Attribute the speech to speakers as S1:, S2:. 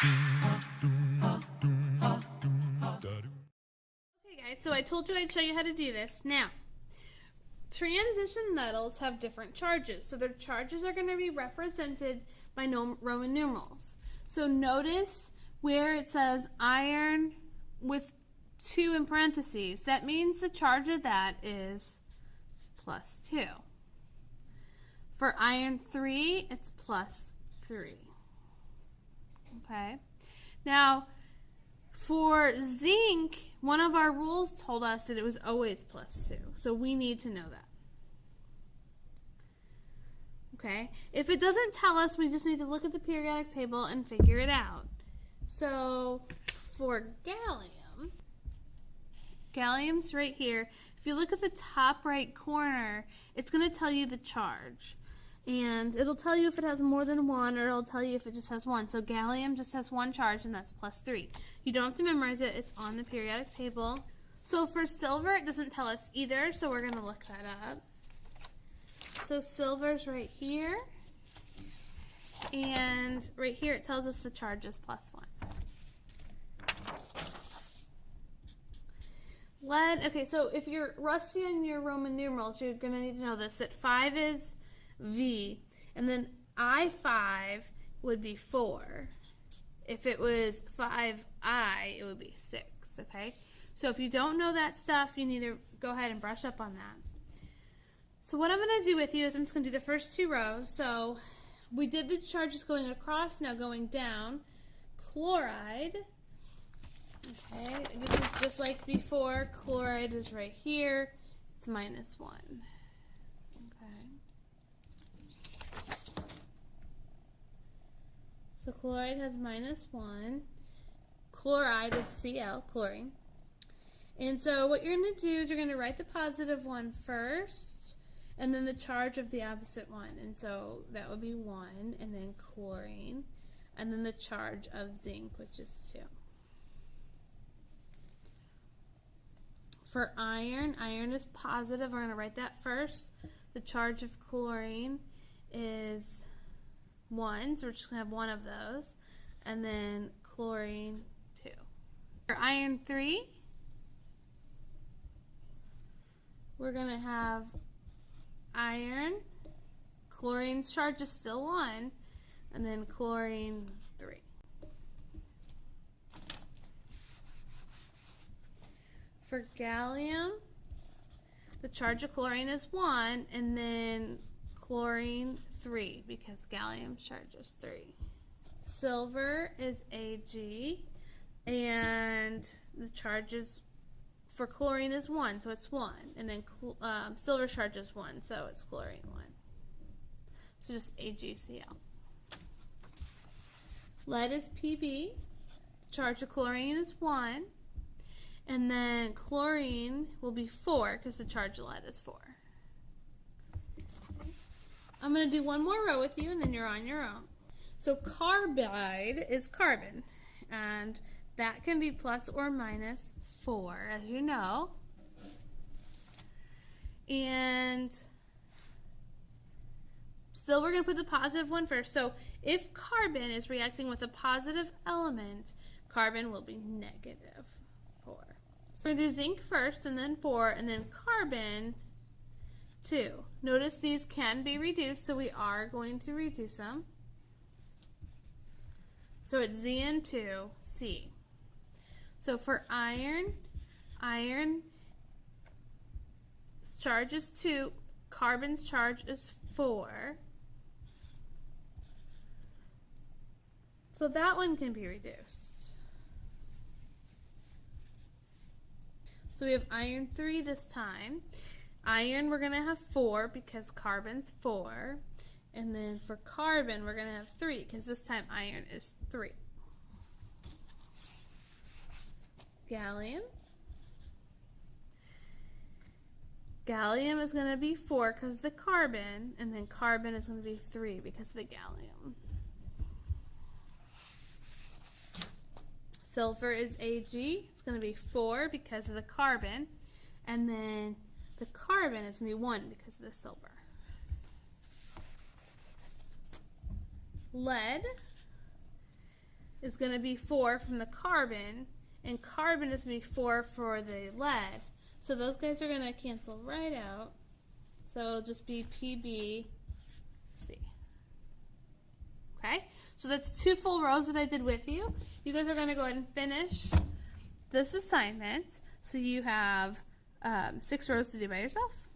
S1: Okay guys, so I told you I'd show you how to do this. Now, transition metals have different charges, so their charges are going to be represented by Roman numerals. So notice where it says iron with 2 in parentheses. That means the charge of that is +2. For iron 3, it's +3. Okay. Now, for zinc, one of our rules told us that it was always +2, so we need to know that. Okay. If it doesn't tell us, we just need to look at the periodic table and figure it out. So, for gallium's right here. If you look at the top right corner, it's going to tell you the charge. And it'll tell you if it has more than 1, or it'll tell you if it just has 1. So gallium just has 1 charge, and that's +3. You don't have to memorize it. It's on the periodic table. So for silver, it doesn't tell us either, so we're going to look that up. So silver's right here. And right here, it tells us the charge is +1. Lead, okay, so if you're rusty on your Roman numerals, you're going to need to know this, that 5 is V, and then I5 would be 4. If it was 5I, it would be 6, okay? So if you don't know that stuff, you need to go ahead and brush up on that. So what I'm going to do with you is I'm just going to do the first 2 rows. So we did the charges going across, now going down. Chloride, okay, this is just like before. Chloride is right here. It's -1. So chloride has -1. Chloride is Cl, chlorine. And so what you're going to do is you're going to write the positive one first, and then the charge of the opposite one. And so that would be 1, and then chlorine, and then the charge of zinc, which is 2. For iron, iron is positive. We're going to write that first. The charge of chlorine is 1, so we're just going to have 1 of those, and then chlorine 2. For iron 3, we're going to have iron, chlorine's charge is still 1, and then chlorine 3. For gallium, the charge of chlorine is 1, and then chlorine 3, because gallium's charge is 3. Silver is Ag, and the charges for chlorine is 1, so it's 1. And then silver charge is 1, so it's chlorine 1. So just AgCl. Lead is Pb. The charge of chlorine is 1. And then chlorine will be 4, because the charge of lead is 4. I'm going to do one more row with you, and then you're on your own. So carbide is carbon, and that can be plus or minus 4, as you know. And still, we're going to put the positive one first. So if carbon is reacting with a positive element, carbon will be -4. So we're going to do zinc first, and then 4, and then carbon 2. Notice these can be reduced, so we are going to reduce them. So it's Zn2C. So for iron, iron's charge is 2, carbon's charge is 4. So that one can be reduced. So we have iron 3 this time. Iron, we're going to have 4 because carbon's 4. And then for carbon, we're going to have 3 because this time iron is 3. Gallium. Gallium is going to be 4 because the carbon, and then carbon is going to be 3 because of the gallium. Sulfur is Ag. It's going to be 4 because of the carbon, and then the carbon is going to be 1 because of the silver. Lead. is going to be 4 from the carbon, and carbon is going to be 4 for the lead. So those guys are going to cancel right out. So it'll just be PBC. Okay, so that's 2 full rows that I did with you. You guys are going to go ahead and finish this assignment. So you have 6 rows to do by yourself.